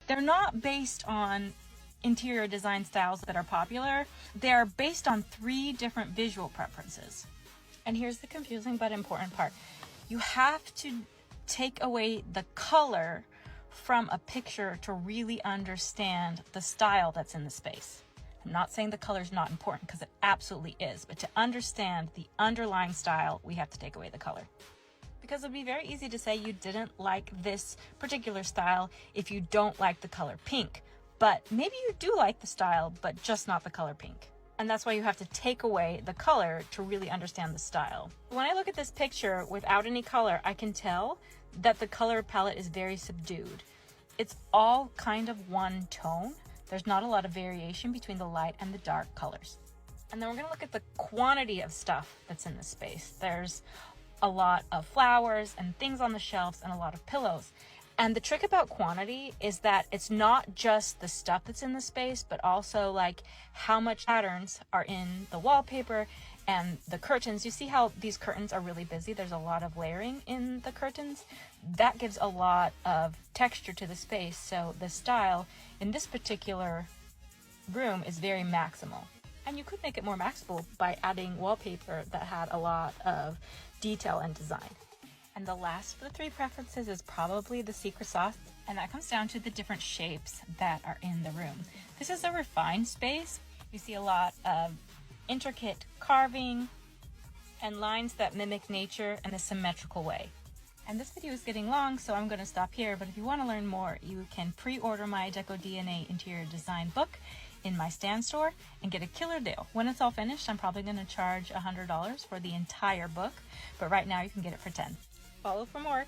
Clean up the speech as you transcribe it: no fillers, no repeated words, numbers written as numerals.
They're not based on interior design styles that are popular. They're based on 3 different visual preferences. And here's the confusing but important part. You have to take away the color from a picture to really understand the style that's in the space. I'm not saying the color is not important, because it absolutely is, but to understand the underlying style, we have to take away the color. Because it would be very easy to say you didn't like this particular style if you don't like the color pink, but maybe you do like the style, but just not the color pink. And that's why you have to take away the color to really understand the style. When I look at this picture without any color, I can tell that the color palette is very subdued. It's all kind of one tone. There's not a lot of variation between the light and the dark colors. And then we're gonna look at the quantity of stuff that's in this space. There's a lot of flowers and things on the shelves and a lot of pillows. And the trick about quantity is that it's not just the stuff that's in the space, but also like how much patterns are in the wallpaper and the curtains. You see how these curtains are really busy? There's a lot of layering in the curtains. That gives a lot of texture to the space. So the style in this particular room is very maximal. And you could make it more maximal by adding wallpaper that had a lot of detail and design. And the last of the 3 preferences is probably the secret sauce, and that comes down to the different shapes that are in the room. This is a refined space. You see a lot of intricate carving and lines that mimic nature in a symmetrical way. And this video is getting long, so I'm going to stop here, but if you want to learn more, you can pre-order my decodna interior design book in my stand store and get a killer deal. When it's all finished, I'm probably going to charge $100 for the entire book, but right now you can get it for $10. Follow for more.